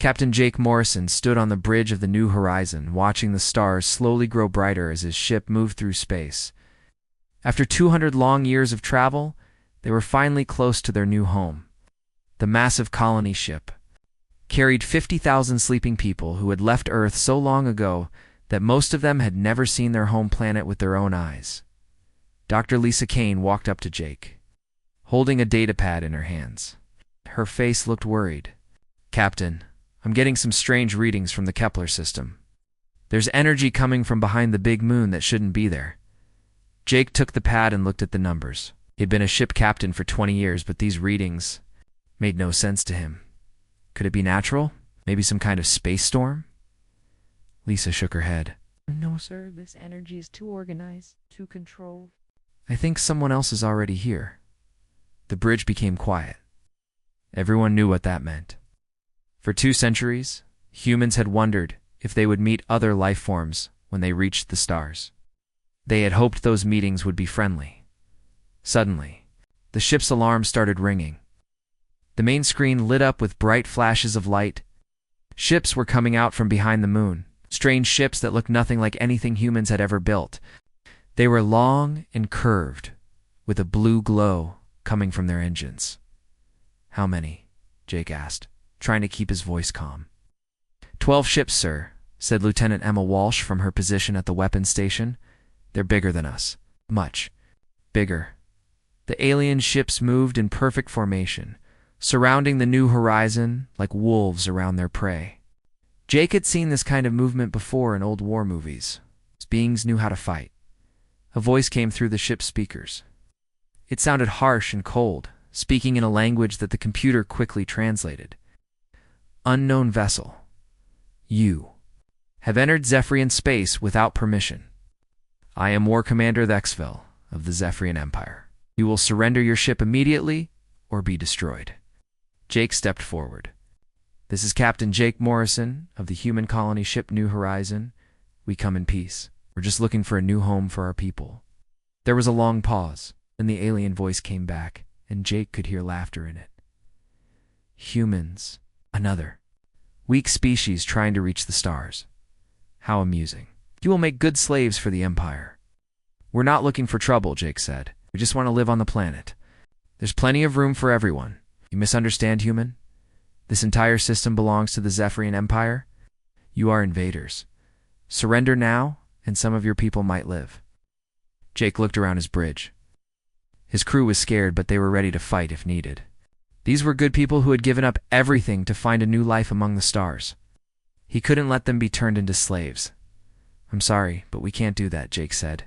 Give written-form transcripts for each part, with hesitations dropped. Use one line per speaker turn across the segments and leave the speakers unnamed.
Captain Jake Morrison stood on the bridge of the New Horizon, watching the stars slowly grow brighter as his ship moved through space. After 200 long years of travel, they were finally close to their new home. The massive colony ship carried 50,000 sleeping people who had left Earth so long ago that most of them had never seen their home planet with their own eyes. Dr. Lisa Kane walked up to Jake, holding a datapad in her hands. Her face looked worried. "Captain, I'm getting some strange readings from the Kepler system. There's energy coming from behind the big moon that shouldn't be there." Jake took the pad and looked at the numbers. He'd been a ship captain for 20 years, but these readings made no sense to him. Could it be natural? Maybe some kind of space storm? Lisa shook her head.
"No, sir. This energy is too organized, too controlled."
"I think someone else is already here." The bridge became quiet. Everyone knew what that meant. For 2 centuries, humans had wondered if they would meet other life forms when they reached the stars. They had hoped those meetings would be friendly. Suddenly, the ship's alarm started ringing. The main screen lit up with bright flashes of light. Ships were coming out from behind the moon, strange ships that looked nothing like anything humans had ever built. They were long and curved, with a blue glow coming from their engines. "How many?" Jake asked, trying to keep his voice calm. 12 ships, sir," said Lieutenant Emma Walsh from her position at the weapons station. "They're bigger than us. Much bigger." The alien ships moved in perfect formation, surrounding the New Horizon like wolves around their prey. Jake had seen this kind of movement before in old war movies. These beings knew how to fight. A voice came through the ship's speakers. It sounded harsh and cold, speaking in a language that the computer quickly translated. "Unknown vessel. You have entered Zephyrian space without permission. I am War Commander Thexville of the Zephyrian Empire. You will surrender your ship immediately or be destroyed." Jake stepped forward. "This is Captain Jake Morrison of the human colony ship New Horizon. We come in peace. We're just looking for a new home for our people." There was a long pause, then the alien voice came back, and Jake could hear laughter in it. "Humans. Another weak species trying to reach the stars. How amusing. You will make good slaves for the Empire." "We're not looking for trouble," Jake said. "We just want to live on the planet. There's plenty of room for everyone. You misunderstand, human? This entire system belongs to the Zephyrian Empire. You are invaders. Surrender now, and some of your people might live." Jake looked around his bridge. His crew was scared, but they were ready to fight if needed. These were good people who had given up everything to find a new life among the stars. He couldn't let them be turned into slaves. "I'm sorry, but we can't do that," Jake said.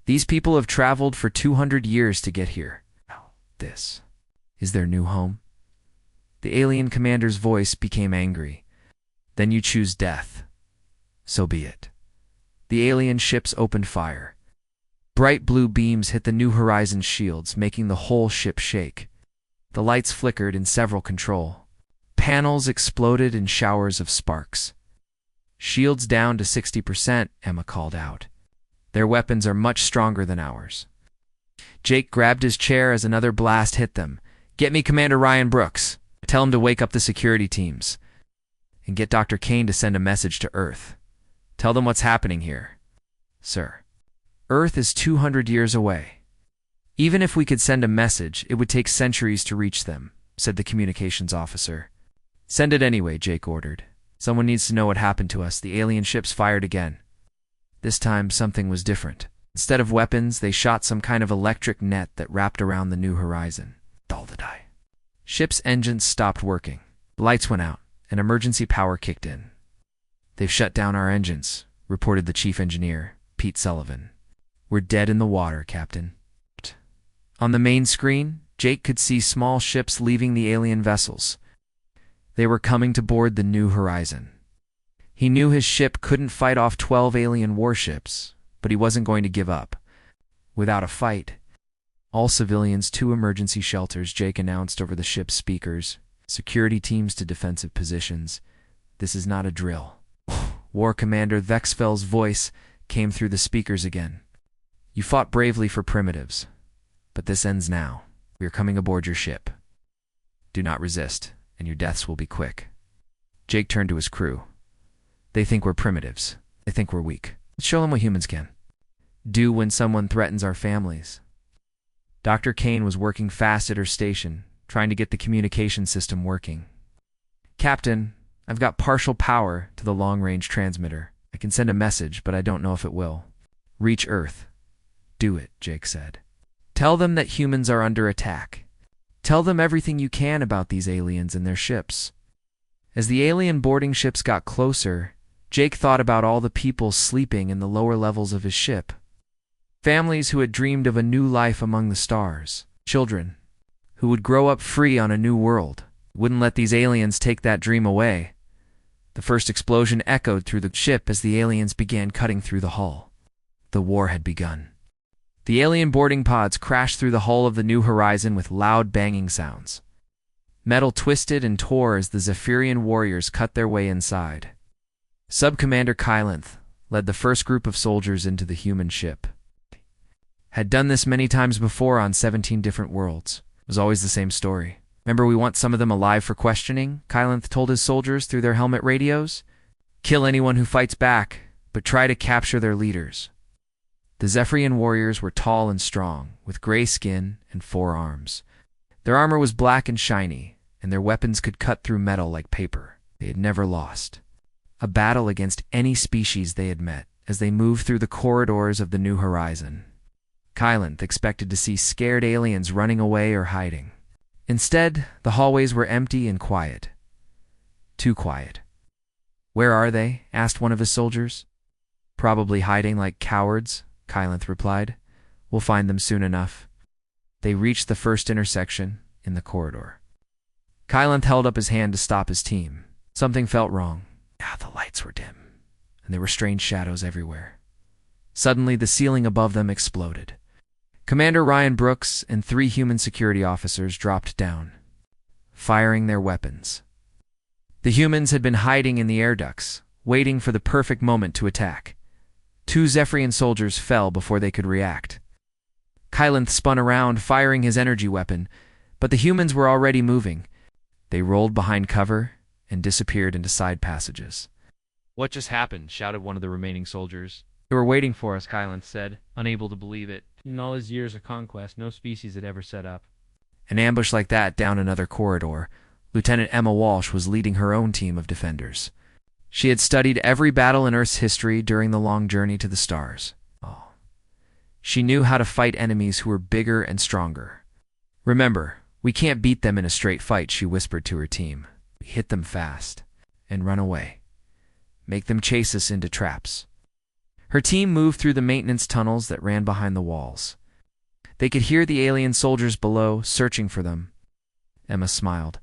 "These people have traveled for 200 years to get here. This is their new home." The alien commander's voice became angry. "Then you choose death. So be it." The alien ships opened fire. Bright blue beams hit the New Horizon shields, making the whole ship shake. The lights flickered in several control. Panels exploded in showers of sparks. "Shields down to 60%, Emma called out. "Their weapons are much stronger than ours." Jake grabbed his chair as another blast hit them. "Get me Commander Ryan Brooks. Tell him to wake up the security teams. And get Dr. Kane to send a message to Earth. Tell them what's happening here." "Sir, Earth is 200 years away. Even if we could send a message, it would take centuries to reach them," said the communications officer. "Send it anyway," Jake ordered. "Someone needs to know what happened to us." The alien ships fired again. This time, something was different. Instead of weapons, they shot some kind of electric net that wrapped around the New Horizon. Daldadai. Ship's engines stopped working. The lights went out, and emergency power kicked in. "They've shut down our engines," reported the chief engineer, Pete Sullivan. "We're dead in the water, Captain." On the main screen, Jake could see small ships leaving the alien vessels. They were coming to board the New Horizon. He knew his ship couldn't fight off 12 alien warships, but he wasn't going to give up. Without a fight. "All civilians to emergency shelters," Jake announced over the ship's speakers. "Security teams to defensive positions. This is not a drill." War Commander Thexville's voice came through the speakers again. "You fought bravely for primitives, but this ends now. We are coming aboard your ship. Do not resist, and your deaths will be quick." Jake turned to his crew. They think we're primitives. They think we're weak. Let's show them what humans can do when someone threatens our families. Dr. Kane was working fast at her station, trying to get the communication system working. Captain, I've got partial power to the long-range transmitter. I can send a message, but I don't know if it will reach Earth. Do it, Jake said. Tell them that humans are under attack. Tell them everything you can about these aliens and their ships. As the alien boarding ships got closer, Jake thought about all the people sleeping in the lower levels of his ship. Families who had dreamed of a new life among the stars. Children who would grow up free on a new world. Wouldn't let these aliens take that dream away. The first explosion echoed through the ship as the aliens began cutting through the hull. The war had begun. The alien boarding pods crashed through the hull of the New Horizon with loud banging sounds. Metal twisted and tore as the Zephyrian warriors cut their way inside. Sub-Commander Kylanth led the first group of soldiers into the human ship. Had done this many times before on 17 different worlds. It was always the same story. Remember, we want some of them alive for questioning, Kylanth told his soldiers through their helmet radios. Kill anyone who fights back, but try to capture their leaders. The Zephyrian warriors were tall and strong, with gray skin and 4 arms. Their armor was black and shiny, and their weapons could cut through metal like paper. They had never lost a battle against any species they had met as they moved through the corridors of the New Horizon. Kylanth expected to see scared aliens running away or hiding. Instead, the hallways were empty and quiet. Too quiet. Where are they? Asked one of his soldiers. Probably hiding like cowards, Kylanth replied. We'll find them soon enough. They reached the first intersection in the corridor. Kylanth held up his hand to stop his team. Something felt wrong. The lights were dim, and there were strange shadows everywhere. Suddenly, the ceiling above them exploded. Commander Ryan Brooks and 3 human security officers dropped down, firing their weapons. The humans had been hiding in the air ducts, waiting for the perfect moment to attack. 2 Zephyrian soldiers fell before they could react. Kylanth spun around, firing his energy weapon, but the humans were already moving. They rolled behind cover and disappeared into side passages. What just happened? Shouted one of the remaining soldiers. They were waiting for us, Kylanth said, unable to believe it. In all his years of conquest, no species had ever set up an ambush like that down another corridor. Lieutenant Emma Walsh was leading her own team of defenders. She had studied every battle in Earth's history during the long journey to the stars. She knew how to fight enemies who were bigger and stronger. Remember, we can't beat them in a straight fight, she whispered to her team. We hit them fast and run away. Make them chase us into traps. Her team moved through the maintenance tunnels that ran behind the walls. They could hear the alien soldiers below, searching for them. Emma smiled.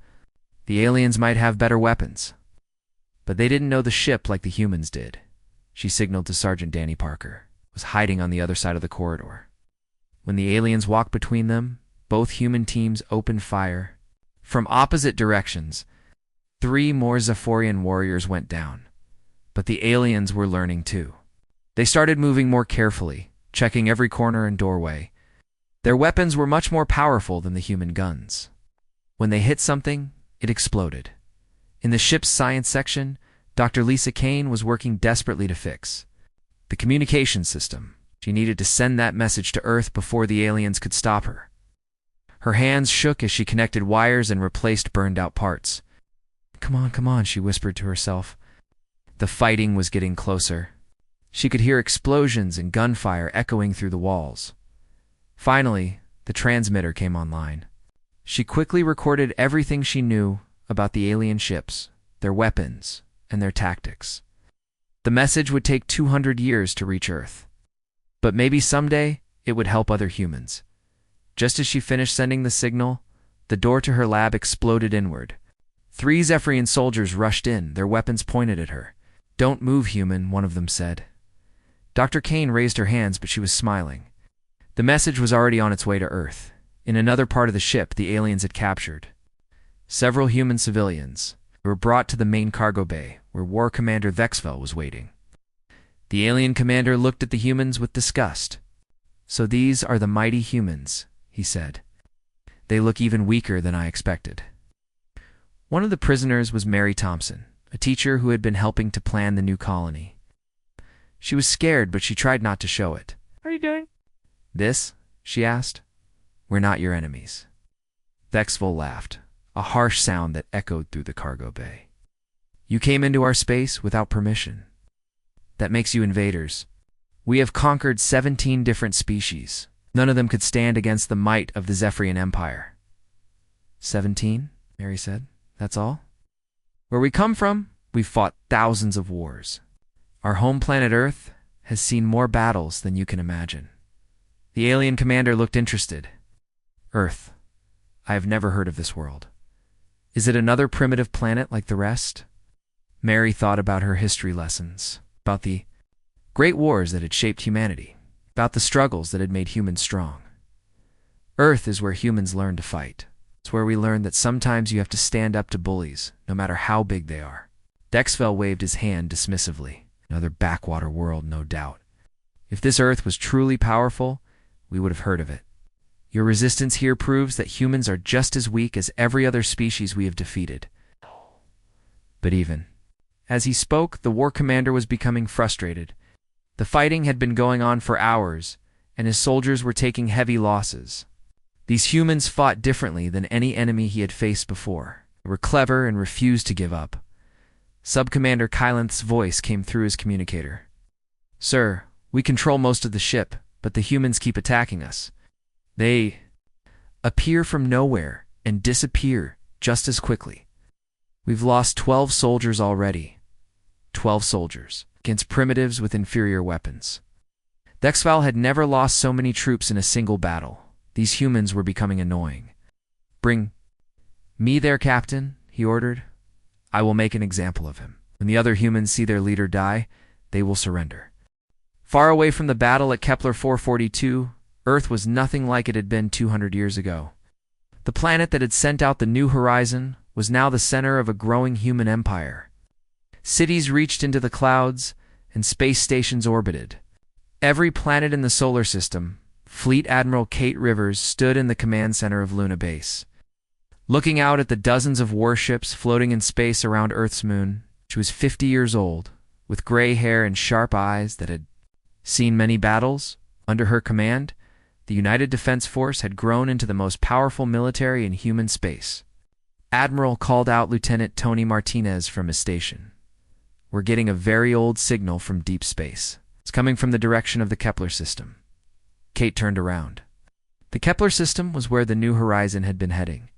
The aliens might have better weapons, but they didn't know the ship like the humans did. She signaled to Sergeant Danny Parker, who was hiding on the other side of the corridor. When the aliens walked between them, both human teams opened fire. From opposite directions, 3 more Zephyrian warriors went down. But the aliens were learning too. They started moving more carefully, checking every corner and doorway. Their weapons were much more powerful than the human guns. When they hit something, it exploded. In the ship's science section, Dr. Lisa Kane was working desperately to fix the communication system. She needed to send that message to Earth before the aliens could stop her. Her hands shook as she connected wires and replaced burned-out parts. Come on, she whispered to herself. The fighting was getting closer. She could hear explosions and gunfire echoing through the walls. Finally, the transmitter came online. She quickly recorded everything she knew about the alien ships, their weapons, and their tactics. The message would take 200 years to reach Earth. But maybe someday it would help other humans. Just as she finished sending the signal, the door to her lab exploded inward. 3 Zephyrian soldiers rushed in, their weapons pointed at her. Don't move, human, one of them said. Dr. Kane raised her hands, but she was smiling. The message was already on its way to Earth. In another part of the ship, the aliens had captured several human civilians. They were brought to the main cargo bay, where War Commander Vexvel was waiting. The alien commander looked at the humans with disgust. So these are the mighty humans, he said. They look even weaker than I expected. One of the prisoners was Mary Thompson, a teacher who had been helping to plan the new colony. She was scared, but she tried not to show it.
What are you doing?
This? She asked. We're not your enemies. Thexville laughed, a harsh sound that echoed through the cargo bay. You came into our space without permission. That makes you invaders. We have conquered 17 different species. None of them could stand against the might of the Zephyrian Empire. 17? Mary said. That's all? Where we come from, we've fought thousands of wars. Our home planet Earth has seen more battles than you can imagine. The alien commander looked interested. Earth. I have never heard of this world. Is it another primitive planet like the rest? Mary thought about her history lessons, about the great wars that had shaped humanity, about the struggles that had made humans strong. Earth is where humans learn to fight. It's where we learn that sometimes you have to stand up to bullies, no matter how big they are. Dexfell waved his hand dismissively. Another backwater world, no doubt. If this Earth was truly powerful, we would have heard of it. Your resistance here proves that humans are just as weak as every other species we have defeated. But even as he spoke, the war commander was becoming frustrated. The fighting had been going on for hours, and his soldiers were taking heavy losses. These humans fought differently than any enemy he had faced before. They were clever and refused to give up. Sub-Commander Kylanth's voice came through his communicator. Sir, we control most of the ship, but the humans keep attacking us. They appear from nowhere and disappear just as quickly. We've lost 12 soldiers already. 12 soldiers against primitives with inferior weapons. Dexval had never lost so many troops in a single battle. These humans were becoming annoying. Bring me there, Captain, he ordered. I will make an example of him. When the other humans see their leader die, they will surrender. Far away from the battle at Kepler 442, Earth was nothing like it had been 200 years ago. The planet that had sent out the New Horizon was now the center of a growing human empire. Cities reached into the clouds, and space stations orbited. Every planet in the solar system, Fleet Admiral Kate Rivers stood in the command center of Luna Base. Looking out at the dozens of warships floating in space around Earth's moon, she was 50 years old, with gray hair and sharp eyes that had seen many battles. Under her command, the United Defense Force had grown into the most powerful military in human space. Admiral called out Lieutenant Tony Martinez from his station. We're getting a very old signal from deep space. It's coming from the direction of the Kepler system. Kate turned around. The Kepler system was where the New Horizon had been heading.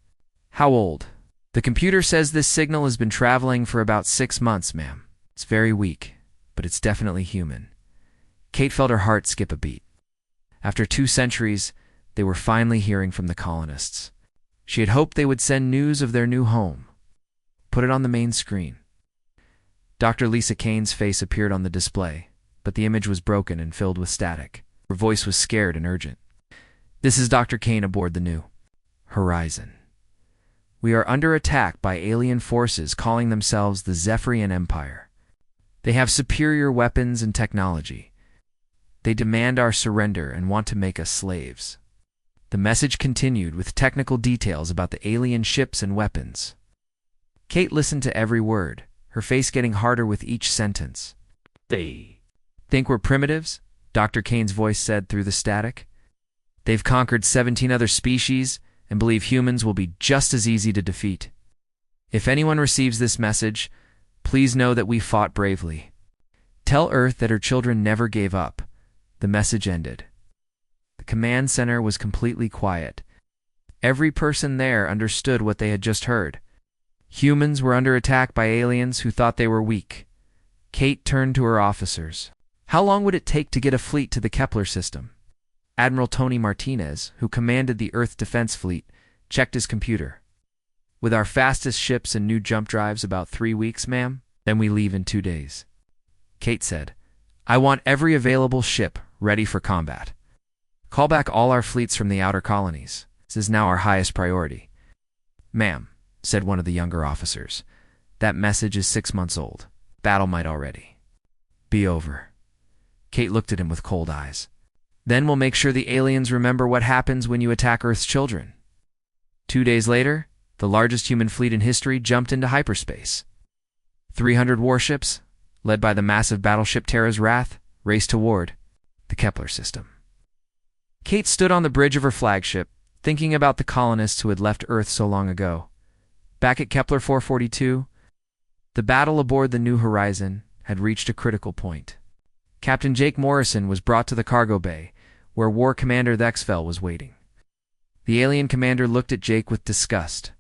How old? The computer says this signal has been traveling for about 6 months, ma'am. It's very weak, but it's definitely human. Kate felt her heart skip a beat. After 2 centuries, they were finally hearing from the colonists. She had hoped they would send news of their new home. Put it on the main screen. Dr. Lisa Kane's face appeared on the display, but the image was broken and filled with static. Her voice was scared and urgent. This is Dr. Kane aboard the New Horizon. We are under attack by alien forces calling themselves the Zephyrian Empire. They have superior weapons and technology. They demand our surrender and want to make us slaves. The message continued with technical details about the alien ships and weapons. Kate listened to every word, her face getting harder with each sentence. They think we're primitives? Dr. Kane's voice said through the static. They've conquered 17 other species and believe humans will be just as easy to defeat. If anyone receives this message, please know that we fought bravely. Tell Earth that her children never gave up. The message ended. The command center was completely quiet. Every person there understood what they had just heard. Humans were under attack by aliens who thought they were weak. Kate turned to her officers. How long would it take to get a fleet to the Kepler system? Admiral Tony Martinez, who commanded the Earth Defense Fleet, checked his computer. With our fastest ships and new jump drives, about 3 weeks, ma'am. Then we leave in 2 days. Kate said, I want every available ship ready for combat. Call back all our fleets from the outer colonies. This is now our highest priority. Ma'am, said one of the younger officers, that message is 6 months old. Battle might already be over. Kate looked at him with cold eyes. Then we'll make sure the aliens remember what happens when you attack Earth's children. 2 days later, the largest human fleet in history jumped into hyperspace. 300 warships, led by the massive battleship Theyre's Wrath, raced toward the Kepler system. Kate stood on the bridge of her flagship, thinking about the colonists who had left Earth so long ago. Back at Kepler 442, the battle aboard the New Horizon had reached a critical point. Captain Jake Morrison was brought to the cargo bay, where War Commander Theyre was waiting. The alien commander looked at Jake with disgust.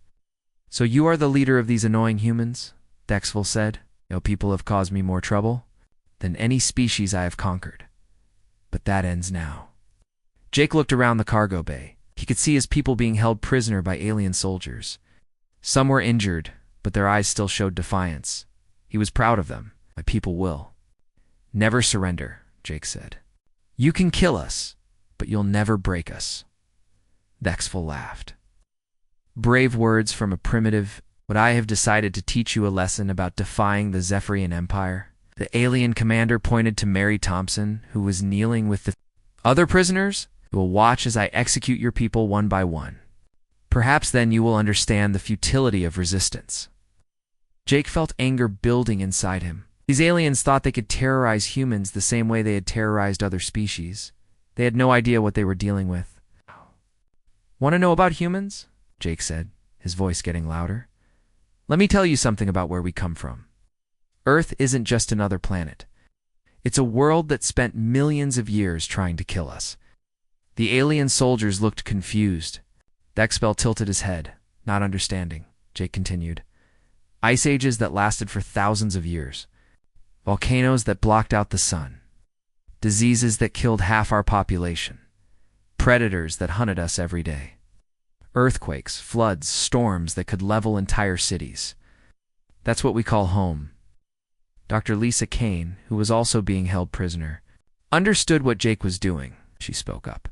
"So you are the leader of these annoying humans?" Theyre said. "Your people have caused me more trouble than any species I have conquered. But that ends now." Jake looked around the cargo bay. He could see his people being held prisoner by alien soldiers. Some were injured, but their eyes still showed defiance. He was proud of them. "My people will never surrender," Jake said. "You can kill us, but you'll never break us." Theyre laughed. "Brave words from a primitive, but I have decided to teach you a lesson about defying the Zephyrian Empire." The alien commander pointed to Mary Thompson, who was kneeling with the other prisoners. "You will watch as I execute your people one by one. Perhaps then you will understand the futility of resistance." Jake felt anger building inside him. These aliens thought they could terrorize humans the same way they had terrorized other species. They had no idea what they were dealing with. "Want to know about humans?" Jake said, his voice getting louder. "Let me tell you something about where we come from. Earth isn't just another planet. It's a world that spent millions of years trying to kill us." The alien soldiers looked confused. Theyre tilted his head, not understanding. Jake continued. "Ice ages that lasted for thousands of years. Volcanoes that blocked out the sun. Diseases that killed half our population. Predators that hunted us every day. Earthquakes, floods, storms that could level entire cities. That's what we call home." Dr. Lisa Kane, who was also being held prisoner, understood what Jake was doing. She spoke up.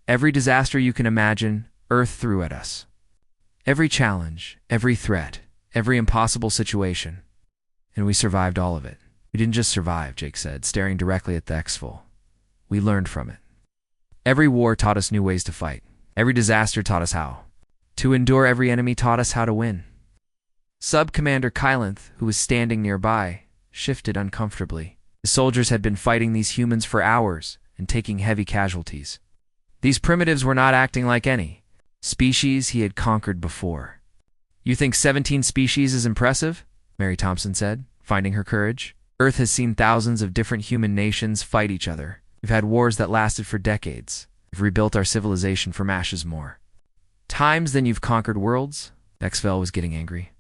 "Every disaster you can imagine, Earth threw at us. Every challenge, every threat, every impossible situation. And we survived all of it." "We didn't just survive," Jake said, staring directly at Theyre. "We learned from it. Every war taught us new ways to fight. Every disaster taught us how to endure. Every enemy taught us how to win." Sub-Commander Kylanth, who was standing nearby, shifted uncomfortably. The soldiers had been fighting these humans for hours and taking heavy casualties. These primitives were not acting like any species he had conquered before. "You think 17 species is impressive?" Mary Thompson said, finding her courage. "Earth has seen thousands of different human nations fight each other. We've had wars that lasted for decades. We've rebuilt our civilization from ashes more times than you've conquered worlds." Theyre was getting angry.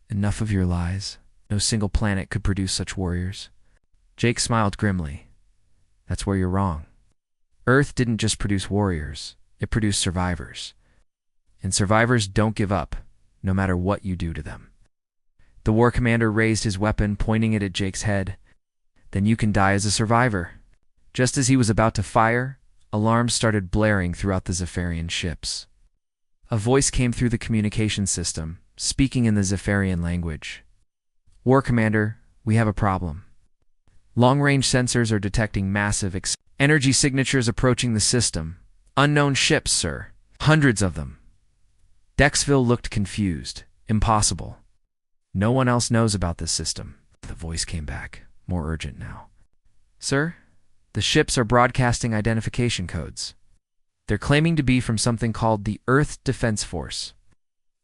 "Enough of your lies. No single planet could produce such warriors." Jake smiled grimly. "That's where you're wrong. Earth didn't just produce warriors. It produced survivors. And survivors don't give up, no matter what you do to them." The war commander raised his weapon, pointing it at Jake's head. "Then you can die as a survivor." Just as he was about to fire, alarms started blaring throughout the Zephyrian ships. A voice came through the communication system, speaking in the Zephyrian language. "War Commander, we have a problem. Long-range sensors are detecting massive energy signatures approaching the system. Unknown ships, sir. Hundreds of them." Theyre looked confused. "Impossible. No one else knows about this system." The voice came back, more urgent now. "Sir, the ships are broadcasting identification codes. They're claiming to be from something called the Earth Defense Force."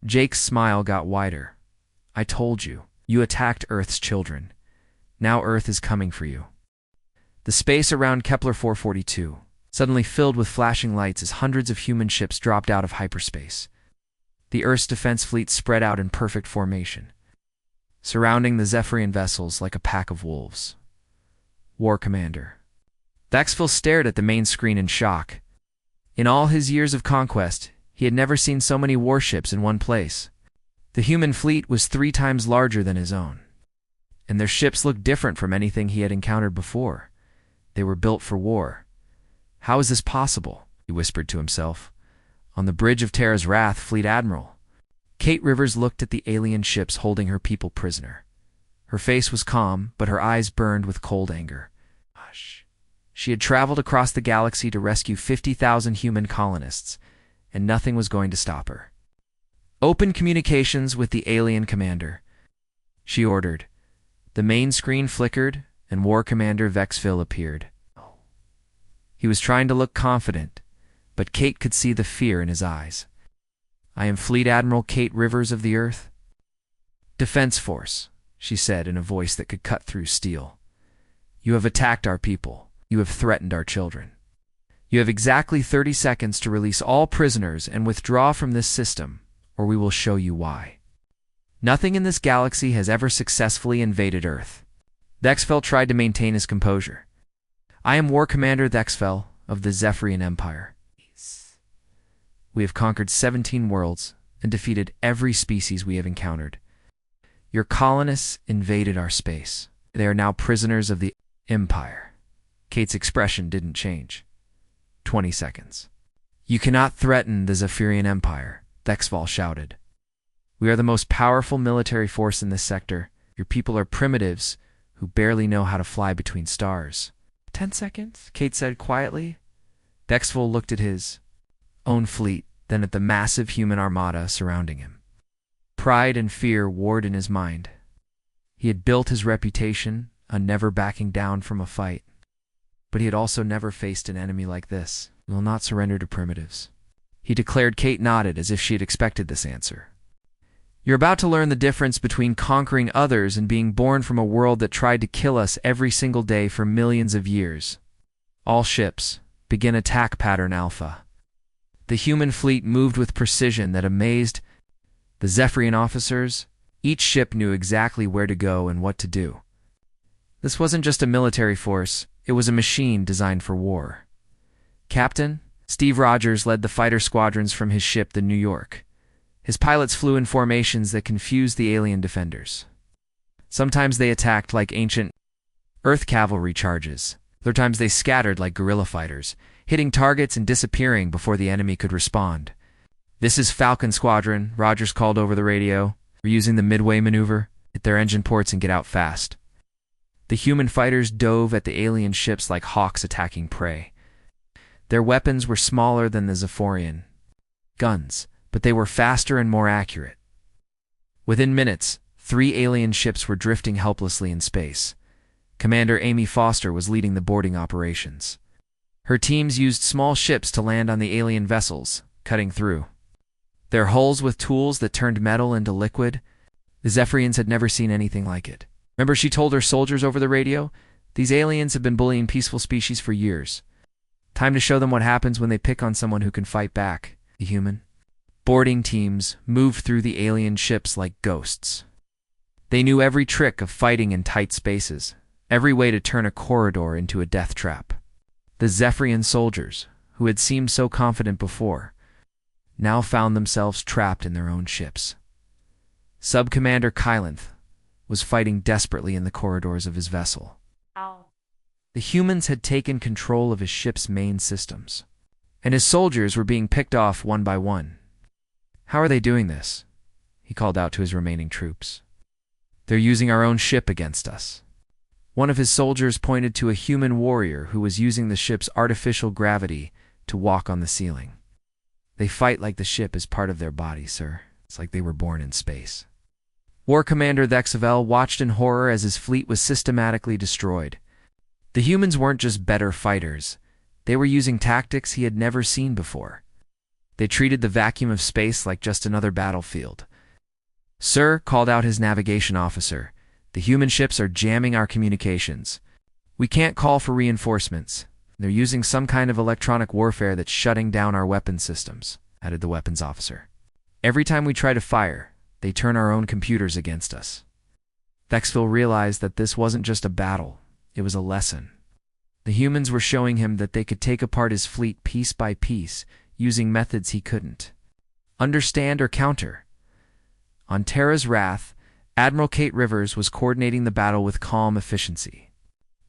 Jake's smile got wider. "I told you. You attacked Earth's children. Now Earth is coming for you." The space around Kepler 442 suddenly filled with flashing lights as hundreds of human ships dropped out of hyperspace. The Earth's defense fleet spread out in perfect formation, surrounding the Zephyrian vessels like a pack of wolves. "War Commander." Theyre stared at the main screen in shock. In all his years of conquest, he had never seen so many warships in one place. The human fleet was 3 times larger than his own, and their ships looked different from anything he had encountered before. They were built for war. "How is this possible?" he whispered to himself. On the bridge of Theyre's Wrath, Fleet Admiral Kate Rivers looked at the alien ships holding her people prisoner. Her face was calm, but her eyes burned with cold anger. Hush. She had traveled across the galaxy to rescue 50,000 human colonists, and nothing was going to stop her. "Open communications with the alien commander," she ordered. The main screen flickered, and War Commander Vexville appeared. He was trying to look confident, but Kate could see the fear in his eyes. "I am Fleet Admiral Kate Rivers of the Earth." "Defense Force," she said in a voice that could cut through steel. "You have attacked our people. You have threatened our children. You have exactly 30 seconds to release all prisoners and withdraw from this system, or we will show you why. Nothing in this galaxy has ever successfully invaded Earth." Vexville tried to maintain his composure. "I am War Commander Vexville of the Zephyrian Empire. We have conquered 17 worlds and defeated every species we have encountered. Your colonists invaded our space. They are now prisoners of the Empire." Kate's expression didn't change. 20 seconds. "You cannot threaten the Zephyrian Empire," Vexville shouted. "We are the most powerful military force in this sector. Your people are primitives who barely know how to fly between stars." 10 seconds, Kate said quietly. Vexville looked at his own fleet, then at the massive human armada surrounding him. Pride and fear warred in his mind. He had built his reputation on never backing down from a fight. But he had also never faced an enemy like this. "We will not surrender to primitives," he declared. Kate nodded as if she had expected this answer. "You're about to learn the difference between conquering others and being born from a world that tried to kill us every single day for millions of years. All ships, begin attack pattern Alpha." The human fleet moved with precision that amazed the Zephyrian officers. Each ship knew exactly where to go and what to do. This wasn't just a military force, it was a machine designed for war. Captain Steve Rogers led the fighter squadrons from his ship, the New York. His pilots flew in formations that confused the alien defenders. Sometimes they attacked like ancient Earth cavalry charges. Other times they scattered like guerrilla fighters, hitting targets and disappearing before the enemy could respond. "This is Falcon Squadron," Rogers called over the radio. "We're using the midway maneuver. Hit their engine ports and get out fast." The human fighters dove at the alien ships like hawks attacking prey. Their weapons were smaller than the Zephyrian guns, but they were faster and more accurate. Within minutes, 3 alien ships were drifting helplessly in space. Commander Amy Foster was leading the boarding operations. Her teams used small ships to land on the alien vessels, cutting through their hulls with tools that turned metal into liquid. The Zephyrians had never seen anything like it. Remember, she told her soldiers over the radio, "These aliens have been bullying peaceful species for years. Time to show them what happens when they pick on someone who can fight back." The human boarding teams moved through the alien ships like ghosts. They knew every trick of fighting in tight spaces, every way to turn a corridor into a death trap. The Zephyrian soldiers, who had seemed so confident before, now found themselves trapped in their own ships. Sub-Commander Kylanth was fighting desperately in the corridors of his vessel. The humans had taken control of his ship's main systems, and his soldiers were being picked off one by one. "How are they doing this?" he called out to his remaining troops. "They're using our own ship against us." One of his soldiers pointed to a human warrior who was using the ship's artificial gravity to walk on the ceiling. "They fight like the ship is part of their body, sir. It's like they were born in space." War Commander Vexville watched in horror as his fleet was systematically destroyed. The humans weren't just better fighters. They were using tactics he had never seen before. They treated the vacuum of space like just another battlefield. "Sir," called out his navigation officer, "the human ships are jamming our communications. We can't call for reinforcements. They're using some kind of electronic warfare that's shutting down our weapons systems," added the weapons officer. "Every time we try to fire, they turn our own computers against us." Vexville realized that this wasn't just a battle, it was a lesson. The humans were showing him that they could take apart his fleet piece by piece, using methods he couldn't understand or counter. On Theyre's Wrath, Admiral Kate Rivers was coordinating the battle with calm efficiency.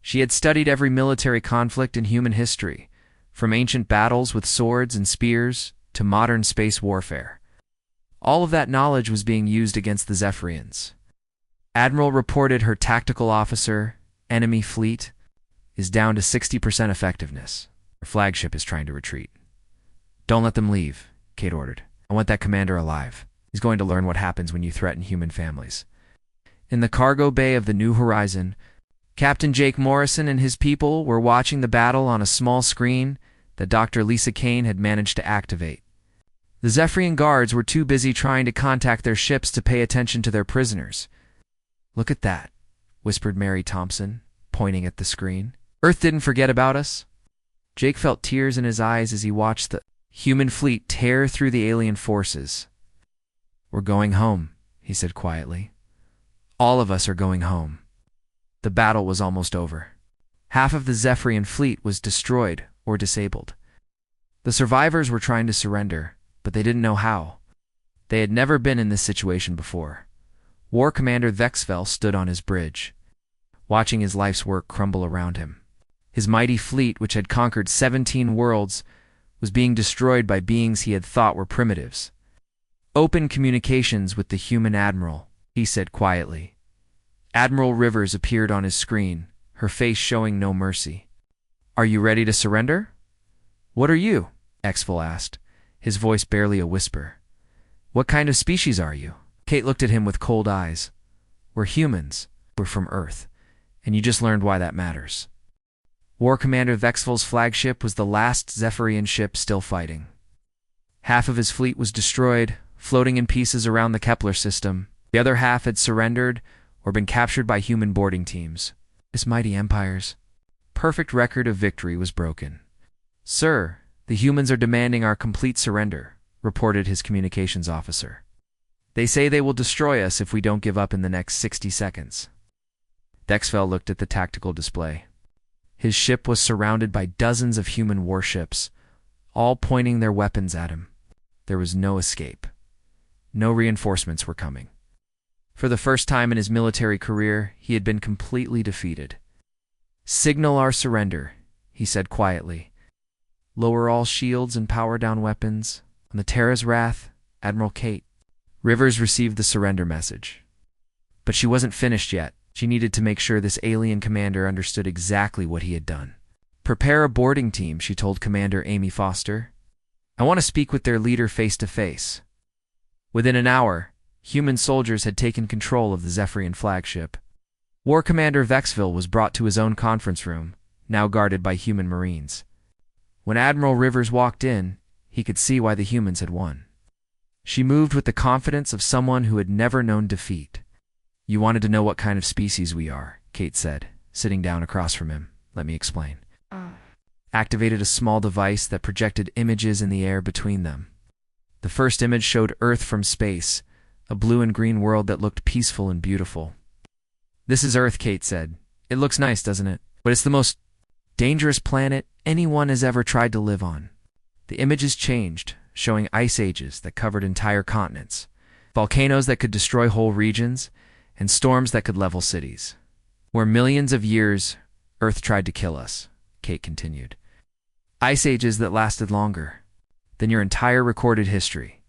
She had studied every military conflict in human history, from ancient battles with swords and spears to modern space warfare. All of that knowledge was being used against the Zephyrians. Admiral reported her tactical officer, "Enemy fleet, is down to 60% effectiveness. Her flagship is trying to retreat." "Don't let them leave," Kate ordered. "I want that commander alive. He's going to learn what happens when you threaten human families." In the cargo bay of the New Horizon, Captain Jake Morrison and his people were watching the battle on a small screen that Dr. Lisa Kane had managed to activate. The Zephyrian guards were too busy trying to contact their ships to pay attention to their prisoners. "Look at that," whispered Mary Thompson, pointing at the screen. "Earth didn't forget about us." Jake felt tears in his eyes as he watched the human fleet tear through the alien forces. "We're going home," he said quietly. "All of us are going home." The battle was almost over. Half of the Zephyrian fleet was destroyed or disabled. The survivors were trying to surrender, but they didn't know how. They had never been in this situation before. War Commander Vexvel stood on his bridge, watching his life's work crumble around him. His mighty fleet, which had conquered 17 worlds, was being destroyed by beings he had thought were primitives. "Open communications with the human admiral," he said quietly. Admiral Rivers appeared on his screen, her face showing no mercy. "Are you ready to surrender?" "What are you?" Exfil asked, his voice barely a whisper. "What kind of species are you?" Kate looked at him with cold eyes. "We're humans. We're from Earth, and you just learned why that matters." War Commander Vexvel's flagship was the last Zephyrian ship still fighting. Half of his fleet was destroyed, floating in pieces around the Kepler system. The other half had surrendered or been captured by human boarding teams. This mighty empire's perfect record of victory was broken. "Sir, the humans are demanding our complete surrender," reported his communications officer. "They say they will destroy us if we don't give up in the next 60 seconds. Vexvel looked at the tactical display. His ship was surrounded by dozens of human warships, all pointing their weapons at him. There was no escape. No reinforcements were coming. For the first time in his military career, he had been completely defeated. "Signal our surrender," he said quietly. "Lower all shields and power down weapons. On the Theyre's wrath, Admiral Kate." Rivers received the surrender message. But she wasn't finished yet. She needed to make sure this alien commander understood exactly what he had done. "Prepare a boarding team," she told Commander Amy Foster. "I want to speak with their leader face to face." Within an hour, human soldiers had taken control of the Zephyrian flagship. War Commander Vexvel was brought to his own conference room, now guarded by human marines. When Admiral Rivers walked in, he could see why the humans had won. She moved with the confidence of someone who had never known defeat. "You wanted to know what kind of species we are," Kate said, sitting down across from him. "Let me explain." Activated a small device that projected images in the air between them. The first image showed Earth from space, a blue and green world that looked peaceful and beautiful. "This is Earth," Kate said. "It looks nice, doesn't it? But it's the most dangerous planet anyone has ever tried to live on." The images changed, showing ice ages that covered entire continents, volcanoes that could destroy whole regions, and storms that could level cities. "Where millions of years, Earth tried to kill us," Kate continued. "Ice ages that lasted longer than your entire recorded history.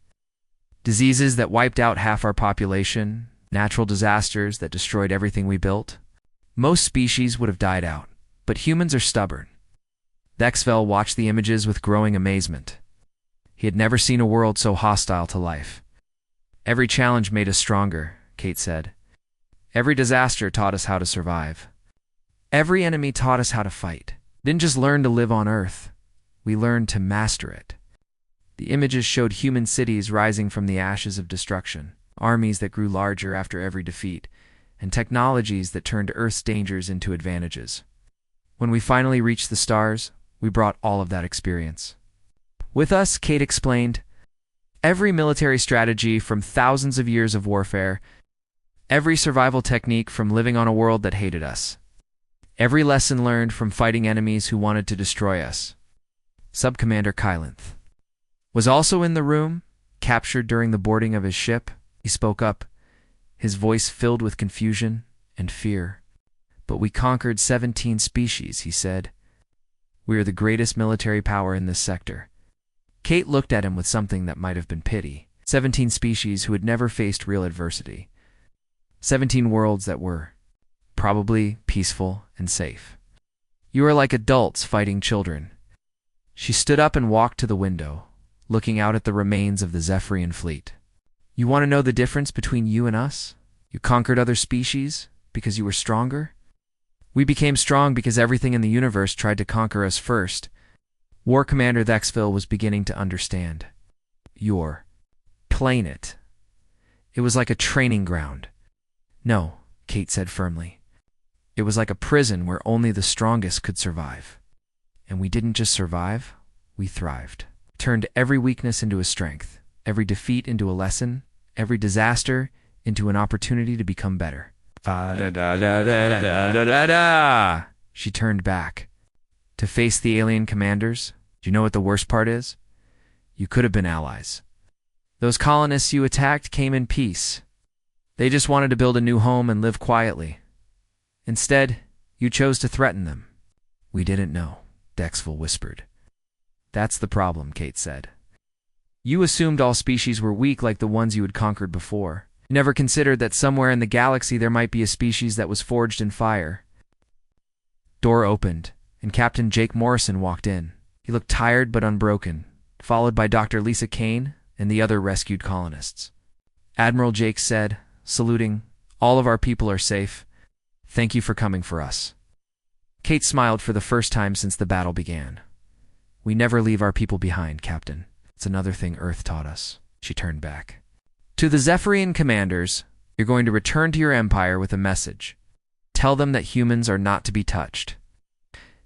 Diseases that wiped out half our population, natural disasters that destroyed everything we built. Most species would have died out, but humans are stubborn." Vexvel watched the images with growing amazement. He had never seen a world so hostile to life. "Every challenge made us stronger," Kate said. "Every disaster taught us how to survive. Every enemy taught us how to fight. Didn't just learn to live on Earth. We learned to master it." The images showed human cities rising from the ashes of destruction, armies that grew larger after every defeat, and technologies that turned Earth's dangers into advantages. "When we finally reached the stars, we brought all of that experience with us," Kate explained. "Every military strategy from thousands of years of warfare, every survival technique from living on a world that hated us, every lesson learned from fighting enemies who wanted to destroy us." Subcommander Kylanth was also in the room, captured during the boarding of his ship. He spoke up, his voice filled with confusion and fear. "But we conquered 17 species," he said. "We are the greatest military power in this sector." Kate looked at him with something that might have been pity. 17 species who had never faced real adversity. 17 worlds that were probably peaceful and safe. "You are like adults fighting children." She stood up and walked to the window, looking out at the remains of the Zephyrian fleet. "You want to know the difference between you and us? You conquered other species because you were stronger? We became strong because everything in the universe tried to conquer us first. War Commander Thexville was beginning to understand. Your planet. It was like a training ground. No, Kate said firmly. It was like a prison where only the strongest could survive. And we didn't just survive, we thrived. Turned every weakness into a strength, every defeat into a lesson, every disaster into an opportunity to become better. She turned back. To face the alien commanders. Do you know what the worst part is? You could have been allies. Those colonists you attacked came in peace. They just wanted to build a new home and live quietly. Instead, you chose to threaten them. We didn't know, Dexville whispered. That's the problem, Kate said. You assumed all species were weak like the ones you had conquered before. You never considered that somewhere in the galaxy there might be a species that was forged in fire. Door opened, and Captain Jake Morrison walked in. He looked tired but unbroken, followed by Dr. Lisa Kane and the other rescued colonists. Admiral Jake said, saluting, "All of our people are safe. Thank you for coming for us." Kate smiled for the first time since the battle began. "We never leave our people behind, Captain. It's another thing Earth taught us." She turned back. "To the Zephyrian commanders, you're going to return to your empire with a message. Tell them that humans are not to be touched.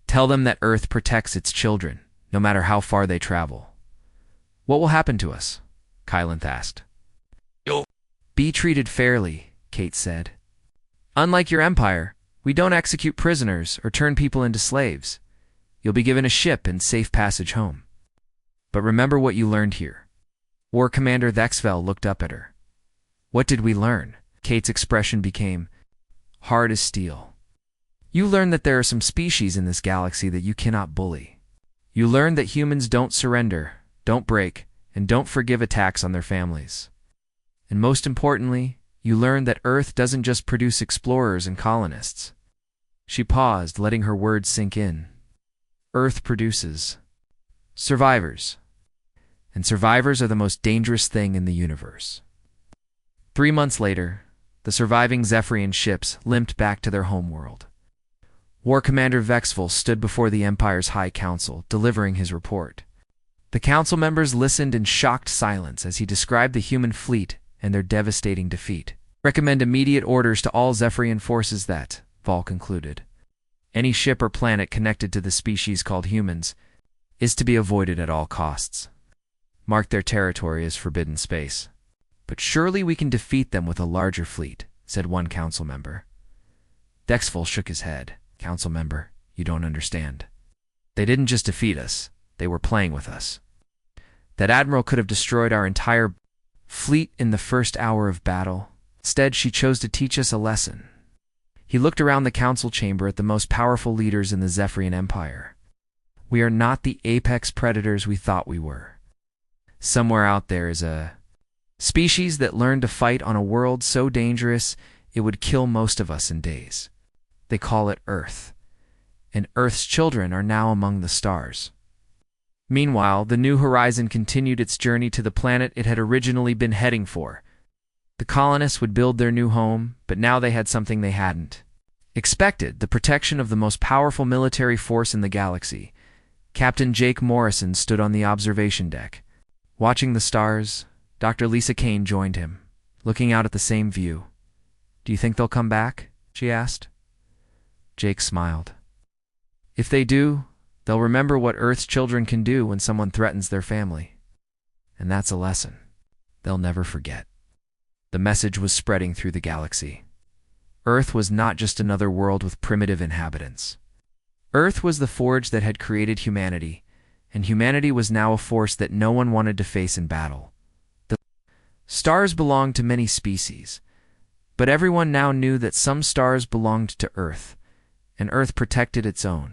Tell them that Earth protects its children, no matter how far they travel." "What will happen to us?" Kylanth asked. "You'll be treated fairly," Kate said. "Unlike your empire, we don't execute prisoners or turn people into slaves. You'll be given a ship and safe passage home. But remember what you learned here." War Commander Thexville looked up at her. "What did we learn?" Kate's expression became hard as steel. "You learned that there are some species in this galaxy that you cannot bully. You learned that humans don't surrender, don't break, and don't forgive attacks on their families. And most importantly, you learned that Earth doesn't just produce explorers and colonists." She paused, letting her words sink in. "Earth produces survivors. And survivors are the most dangerous thing in the universe." 3 months later, the surviving Zephyrian ships limped back to their homeworld. War Commander Vexville stood before the Empire's High Council, delivering his report. The council members listened in shocked silence as he described the human fleet and their devastating defeat. "Recommend immediate orders to all Zephyrian forces that," Vol concluded, "any ship or planet connected to the species called humans is to be avoided at all costs. Mark their territory as forbidden space. But surely we can defeat them with a larger fleet," said one council member. Dexville shook his head. "Council member, you don't understand. They didn't just defeat us, they were playing with us. That admiral could have destroyed our entire fleet in the first hour of battle. Instead, she chose to teach us a lesson." He looked around the council chamber at the most powerful leaders in the Zephyrian Empire. "We are not the apex predators we thought we were. Somewhere out there is a species that learned to fight on a world so dangerous it would kill most of us in days. They call it Earth, and Earth's children are now among the stars." Meanwhile, the New Horizon continued its journey to the planet it had originally been heading for. The colonists would build their new home, but now they had something they hadn't expected: the protection of the most powerful military force in the galaxy. Captain Jake Morrison stood on the observation deck. Watching the stars, Dr. Lisa Kane joined him, looking out at the same view. "Do you think they'll come back?" she asked. Jake smiled. "If they do, they'll remember what Earth's children can do when someone threatens their family. And that's a lesson they'll never forget." The message was spreading through the galaxy. Earth was not just another world with primitive inhabitants. Earth was the forge that had created humanity, and humanity was now a force that no one wanted to face in battle. The stars belonged to many species, but everyone now knew that some stars belonged to Earth, and Earth protected its own.